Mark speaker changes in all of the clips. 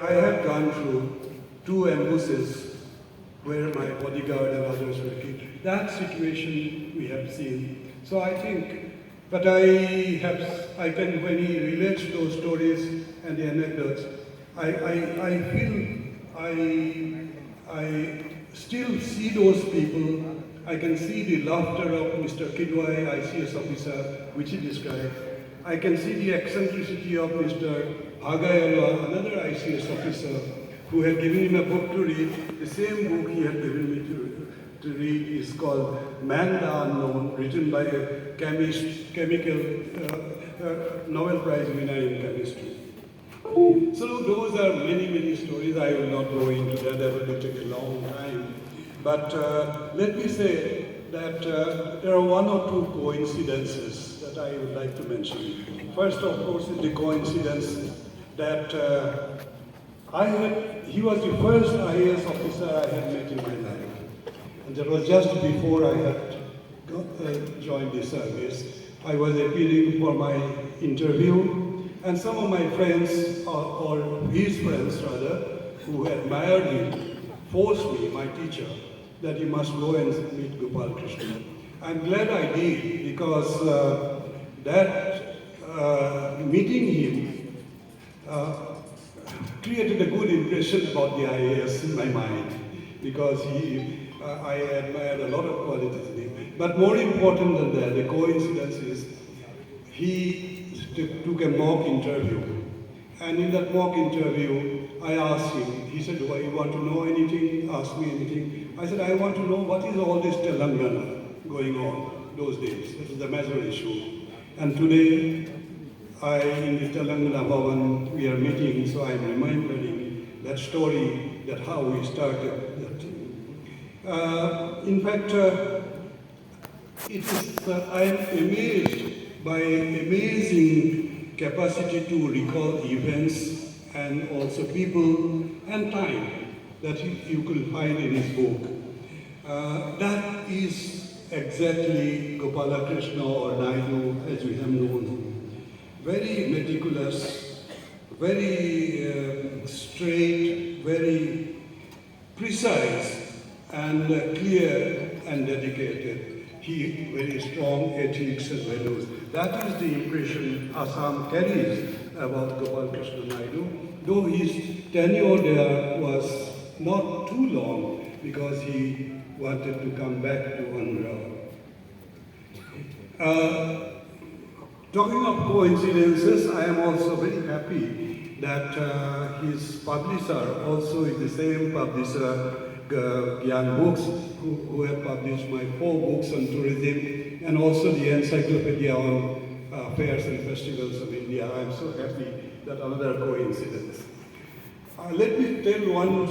Speaker 1: I have gone through 2 ambushes where my bodyguard and others were killed. That situation we have seen. So I think, but I can, when he relates those stories and the anecdotes, I feel I still see those people. I can see the laughter of Mr. Kidwai, ICS officer, which he described. I can see the eccentricity of Mr. Hagayalwa, another ICS officer, who had given him a book to read. The same book he had given me to read is called Man the Unknown, written by a chemical Nobel Prize winner in chemistry. So those are many, many stories. I will not go into that. That will take a long time. But let me say that there are 1 or 2 coincidences that I would like to mention. First, of course, is the coincidence that he was the first IAS officer I had met in my life. And that was just before I had joined the service. I was appearing for my interview, and some of my friends, or his friends rather, who admired him, forced me, my teacher, that he must go and meet Gopalakrishanan. I'm glad I did, because meeting him created a good impression about the IAS in my mind, because I admired a lot of qualities in him. But more important than that, the coincidence is he took a mock interview. And in that mock interview, I asked him, he said, "Do you want to know anything? Ask me anything." I said, "I want to know what is all this Telangana going on those days." It was a major issue. And today, in the Telangana Bhavan, we are meeting, so I'm remembering that story, that how we started that thing. In fact, I am amazed by amazing capacity to recall events and also people and time that you could find in his book. That is exactly Gopalakrishna or Naidu as we have known him. Very meticulous, very straight, very precise and clear and dedicated. He very strong ethics and values. That is the impression Assam carries about Gopalakrishna Naidu, though his tenure there was not too long because he wanted to come back to Andhra. Talking of coincidences, I am also very happy that his publisher also is the same publisher, Gyan Books, who have published my 4 books on tourism and also the encyclopedia on fairs and festivals of India. I am so happy that another coincidence. Let me tell one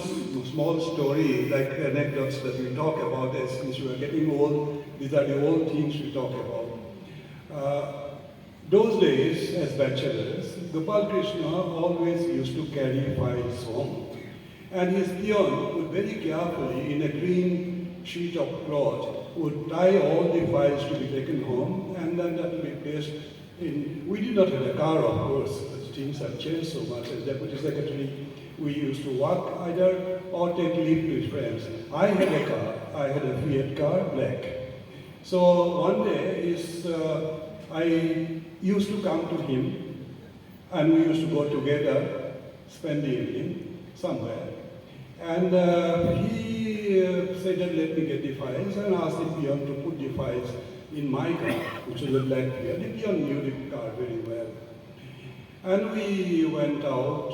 Speaker 1: small story, like anecdotes that we talk about as since we are getting old. These are the old things we talk about. Those days, as bachelors, Gopalakrishna always used to carry files home. And his peon would very carefully, in a green sheet of cloth, would tie all the files to be taken home, and then that would be placed in. We did not have a car, of course, but things have changed so much. As deputy secretary, we used to walk either or take leave to his friends. I had a car. I had a Fiat car, black. So one day, I used to come to him, and we used to go together, spend the evening somewhere. And he said that let me get the files, and asked the peon to put the files in my car, which was a black Fiat. The peon knew the car very well. And we went out,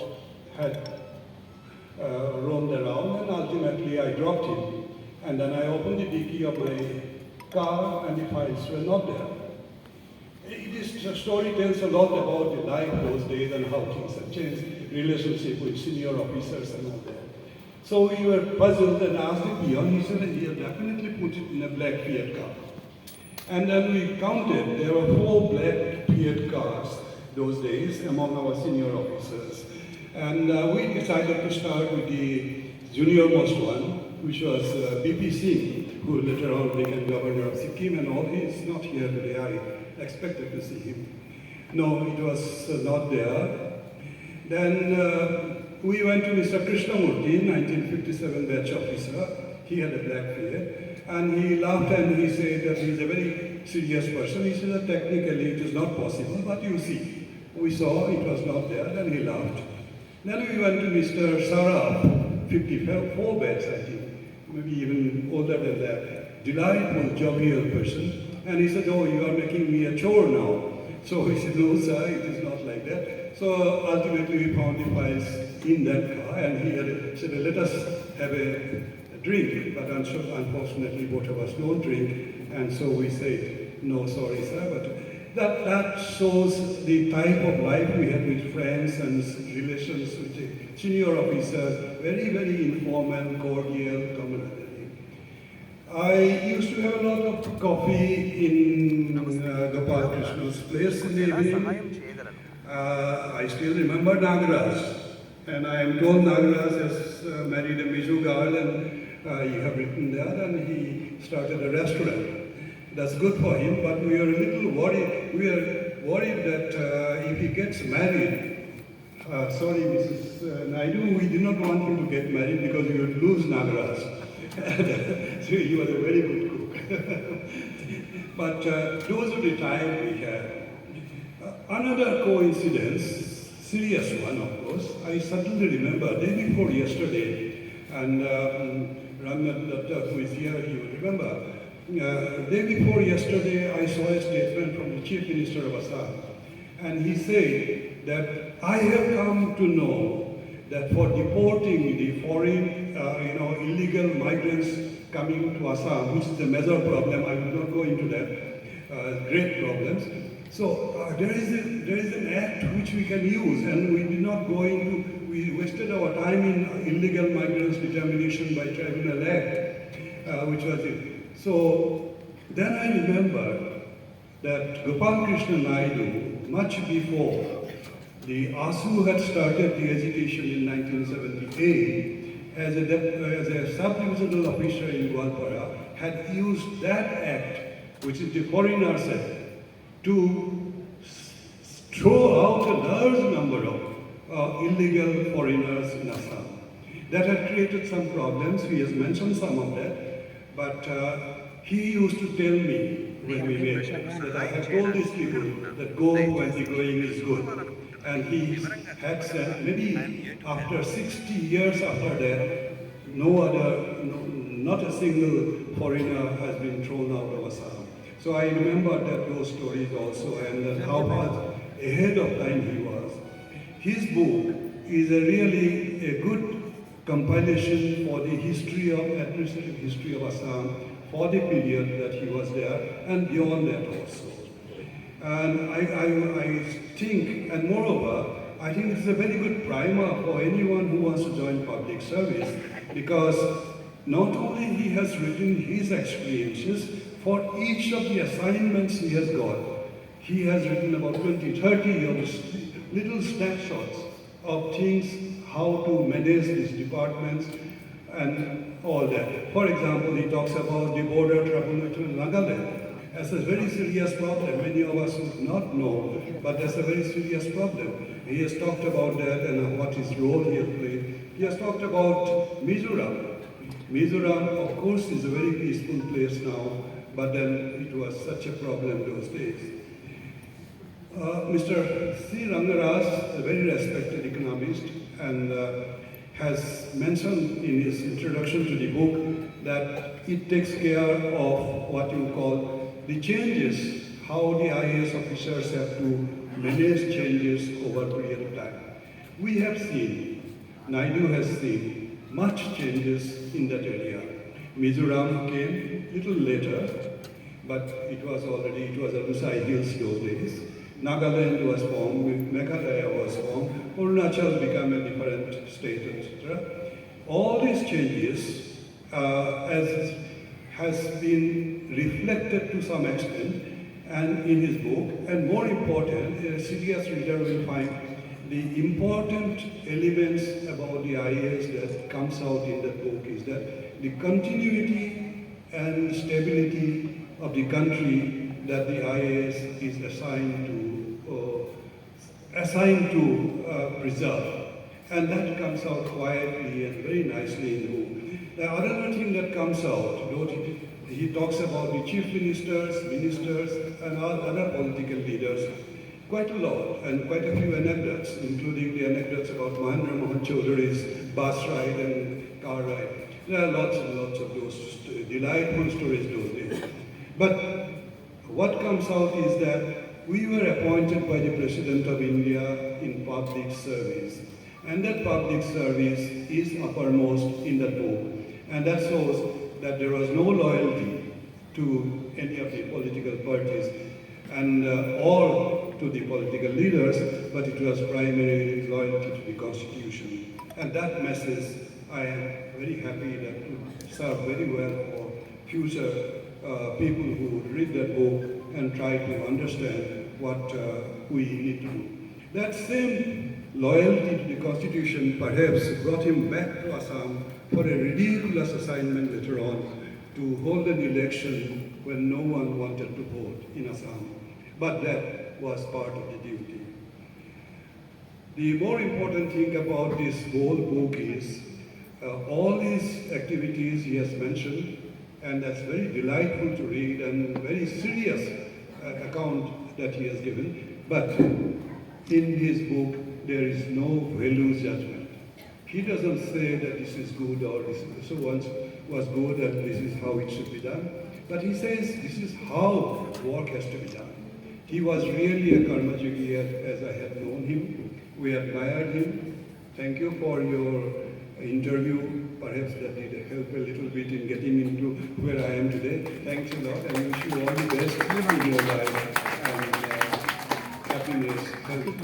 Speaker 1: had roamed around, and ultimately I dropped him. And then I opened the dicky of my car, and the files were not there. This story tells a lot about the life those days and how things have changed, relationship with senior officers and all that. So we were puzzled and asked the peon. He said that he had definitely put it in a black Fiat car. And then we counted, there were 4 black Fiat cars those days among our senior officers. And we decided to start with the junior-most one, which was BP Singh, who later on became governor of Sikkim and all. He is not here today. I expected to see him. No, it was not there. Then we went to Mr. Krishnamurti, 1957 batch officer. He had a black beard, and he laughed and he said that he's a very serious person. He said that technically it is not possible, but you see. We saw it was not there, then he laughed. Then we went to Mr. Saraf, 54 batch, I think, maybe even older than that. Delightful, jovial person. And he said, oh, you are making me a chore now. So we said, no, sir, it is not like that. So ultimately we found the files in that car, and he had said, let us have a drink. But unfortunately, both of us don't drink. And so we said, no, sorry, sir. But that shows the type of life we had with friends and relations with the senior officers. Very, very informal, cordial, camaraderie. I used to have a lot of coffee in Gopalakrishanan's place in the evening. I still remember Nagaraj, and I am told Nagaraj has married a Mizu girl, and you have written there, and he started a restaurant. That's good for him, but we are a little worried. We are worried that if he gets married, sorry, Mrs. Naidu, we did not want him to get married because we would lose Nagaraj. So he was a very good cook. But those were the time we had. Another coincidence, serious one of course, I suddenly remember, day before yesterday, and Ramnath Datta, who is here, he would remember, day before yesterday I saw a statement from the Chief Minister of Assam, and he said that I have come to know that for deporting the foreign, illegal migrants coming to Assam, which is a major problem, I will not go into that, great problems. So there is an act which we can use, and we did not go into, we wasted our time in illegal migrants determination by Tribunal Act, which was it. So then I remember that Gopalakrishanan Naidu, much before the ASU had started the agitation in 1978, as a sub-divisional officer in Gwalpara, had used that act, which is the Foreigners Act, to throw out a large number of illegal foreigners in Assam. That had created some problems. He has mentioned some of that, but he used to tell me when we met that I have told these people that go when the going is good. And he had said, maybe after 60 years after that, not a single foreigner has been thrown out of Assam. So I remember those stories also, and how far ahead of time he was. His book is really a good compilation for the history of administrative history of Assam for the period that he was there, and beyond that also. And I think, and moreover, I think it's a very good primer for anyone who wants to join public service, because not only he has written his experiences, for each of the assignments he has got, he has written about 20, 30 of little snapshots of things, how to manage these departments and all that. For example, he talks about the border trouble between Nagaland. That's a very serious problem. Many of us would not know, but that's a very serious problem. He has talked about that and what his role he has played. He has talked about Mizoram. Mizoram, of course, is a very peaceful place now, but then it was such a problem those days. Mr. C. Rangaraj, a very respected economist, and has mentioned in his introduction to the book that it takes care of what you call the changes, how the IAS officers have to manage changes over a period of time. We have seen, Naidu has seen, much changes in that area. Mizoram came a little later, but it was a Rusai Hills those days. Nagaland was formed, Meghalaya was formed, Arunachal became a different state, etc. All these changes has been reflected to some extent and in his book, and more important, a serious reader will find the important elements about the IAS that comes out in that book is that the continuity and stability of the country that the IAS is assigned to preserve. And that comes out quietly and very nicely in the book. The other thing that comes out, he talks about the chief ministers, and other political leaders, quite a lot, and quite a few anecdotes, including the anecdotes about Mahendra Mohan Chaudhary's bus ride and car ride. There are lots and lots of those delightful stories those days. But what comes out is that we were appointed by the President of India in public service. And that public service is uppermost in that book. And that shows that there was no loyalty to any of the political parties and or to the political leaders, but it was primarily loyalty to the Constitution. And that message, I am very happy that will serve very well for future people who would read that book and try to understand what we need to do. That same loyalty to the Constitution perhaps brought him back to Assam for a ridiculous assignment later on to hold an election when no one wanted to vote in Assam. But that was part of the duty. The more important thing about this whole book is all his activities he has mentioned, and that's very delightful to read and very serious account that he has given. But in his book, there is no value judgment. He doesn't say that this is good or this so once was good and this is how it should be done. But he says this is how work has to be done. He was really a Karma Yogi as I had known him. We admired him. Thank you for your interview. Perhaps that did help a little bit in getting into where I am today. Thanks a lot, and wish you all the best in your life and happiness, health,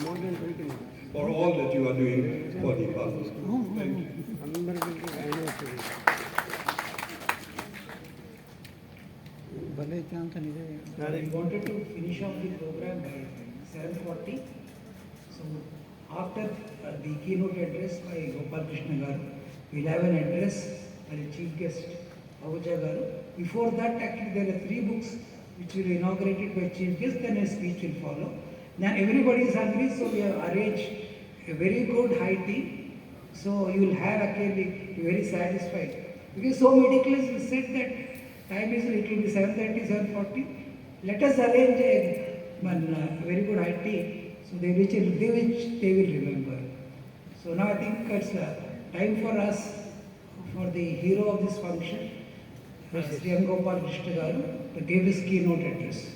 Speaker 1: for all that you are doing for the public. Thank you.
Speaker 2: I wanted to finish off the program by 7:40. So after the keynote address by Gopalakrishanan garu, we'll have an address by the chief guest, Ahuja garu. Before that, actually, there are 3 books which will be inaugurated by chief guest, then a speech will follow. Now everybody is hungry, so we have arranged a very good high tea. So you will have actually very satisfied. Because so meticulously said that time is, it will be 7:30, 7:40. Let us arrange a very good high tea, so which they will remember. So now I think it's time for us, for the hero of this function, Shree M.Gopalakrishanan garu, to give his keynote address.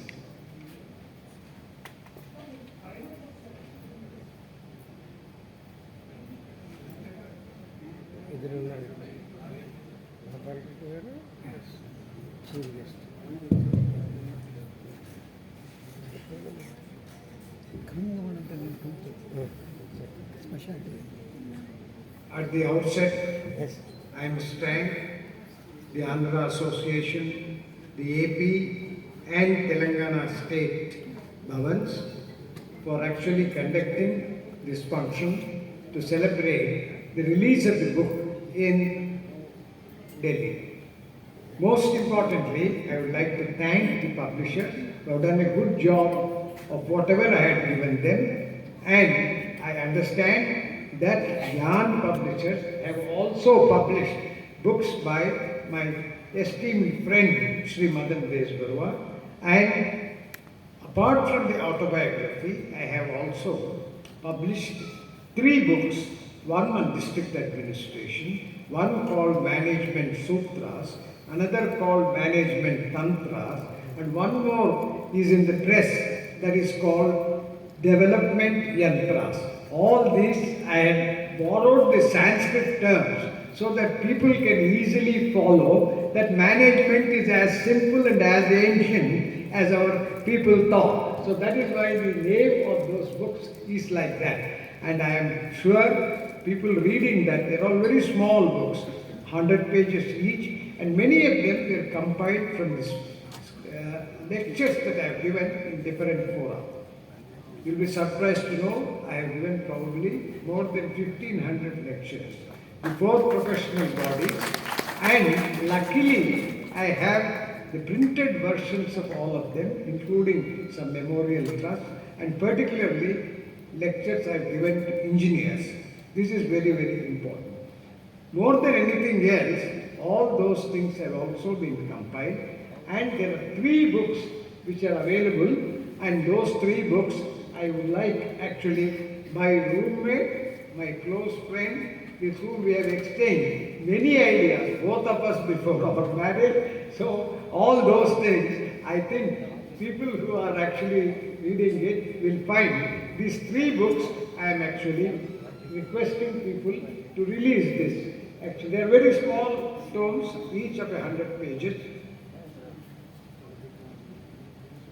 Speaker 3: At the outset, I must thank the Andhra Association, the AP and Telangana State Bhavans for actually conducting this function to celebrate the release of the book in Delhi. Most importantly, I would like to thank the publisher who have done a good job of whatever I had given them, and I understand that Yan publishers have also published books by my esteemed friend Sri Madan Desbarua, and apart from the autobiography, I have also published 3 books, one on district administration, one called Management Sutras, another called Management Tantras, and one more is in the press that is called Development Yantras. All these I had borrowed the Sanskrit terms so that people can easily follow that management is as simple and as ancient as our people thought. So that is why the name of those books is like that. And I am sure people reading that, they are all very small books, 100 pages each, and many of them were compiled from this lectures that I have given in different fora. You will be surprised to know I have given probably more than 1,500 lectures to 4 professional bodies, and luckily I have the printed versions of all of them, including some memorial trusts, and particularly lectures I have given to engineers. This is very, very important. More than anything else, all those things have also been compiled, and there are 3 books which are available, and those 3 books I would like actually my roommate, my close friend, with whom we have exchanged many ideas, both of us before our marriage. So all those things, I think people who are actually reading it will find these 3 books. I am actually requesting people to release this. Actually, they are very small tomes, each of 100 pages.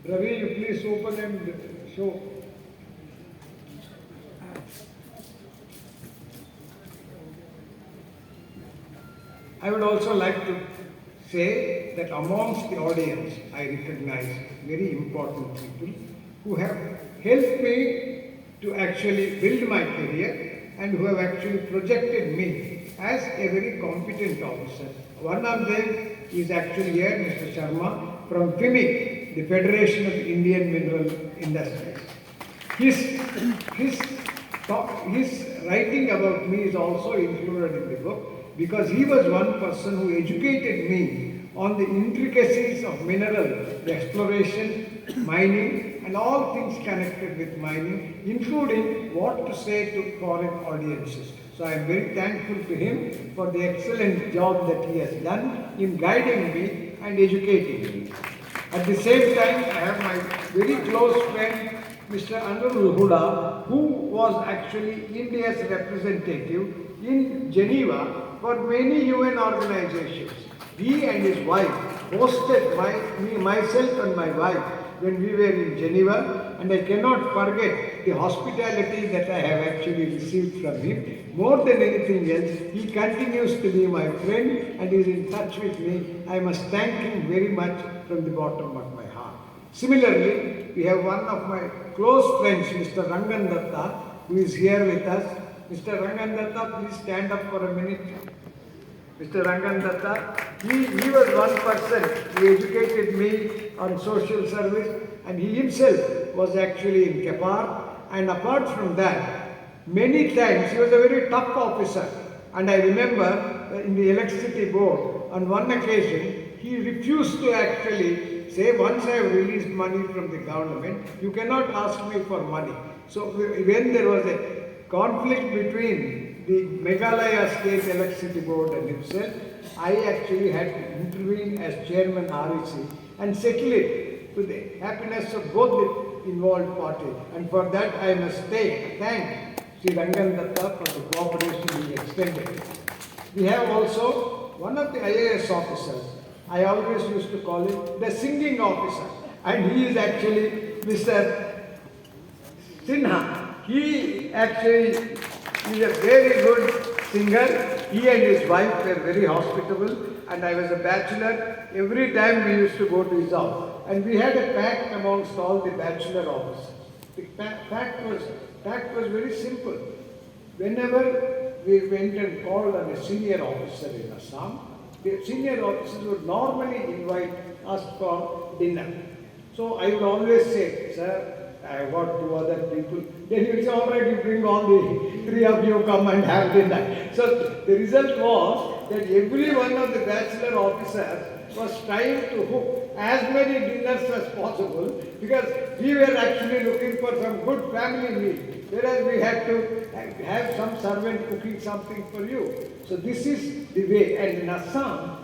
Speaker 3: Ravi, you please open and show. I would also like to say that amongst the audience, I recognize very important people who have helped me to actually build my career and who have actually projected me as a very competent officer. One of them is actually here, Mr. Sharma from FIMIC, the Federation of Indian Mineral Industries. His writing about me is also included in the book, because he was one person who educated me on the intricacies of mineral exploration, mining, and all things connected with mining, including what to say to foreign audiences. So I am very thankful to him for the excellent job that he has done in guiding me and educating me. At the same time, I have my very close friend, Mr. Anurul Huda, who was actually India's representative in Geneva for many UN organizations. He and his wife hosted myself and my wife when we were in Geneva, and I cannot forget the hospitality that I have actually received from him. More than anything else, he continues to be my friend and is in touch with me. I must thank him very much from the bottom of my heart. Similarly, we have one of my close friends, Mr. Rangan Datta, who is here with us. Mr. Rangan Datta, please stand up for a minute. Mr. Rangan Datta, he was one person who educated me on social service, and he himself was actually in Kepar. And apart from that, many times he was a very tough officer. And I remember in the electricity board, on one occasion, he refused to actually say, once I have released money from the government, you cannot ask me for money. So when there was a conflict between the Meghalaya State Electricity Board and himself, I actually had to intervene as chairman REC and settle it to the happiness of both the involved parties. And for that I must thank Sri Rangan Datta for the cooperation he extended. We have also one of the IAS officers. I always used to call him the singing officer, and he is actually Mr. Sinha. He actually is a very good singer. He and his wife were very hospitable, and I was a bachelor. Every time we used to go to his house, and we had a pact amongst all the bachelor officers. The pact was very simple. Whenever we went and called on a senior officer in Assam, the senior officers would normally invite us for dinner. So I would always say, sir, I have got 2 other people. Then he would say, all right, you bring all the 3 of you, come and have dinner. So the result was that every one of the bachelor officers was trying to hook as many dinners as possible, because we were actually looking for some good family meal, whereas we had to have some servant cooking something for you. So this is the way. And in Assam,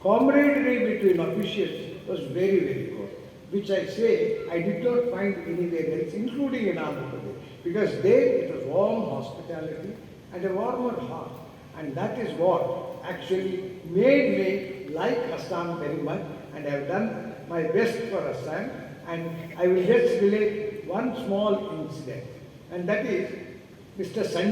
Speaker 3: camaraderie between officials was very, very good, which I say I did not find anywhere else, including in Andhra Pradesh, because there it was warm hospitality and a warmer heart. And that is what actually made me like Assam very much, and I have done my best for Assam. And I will just relate one small incident, and that is Mr. Sanjay.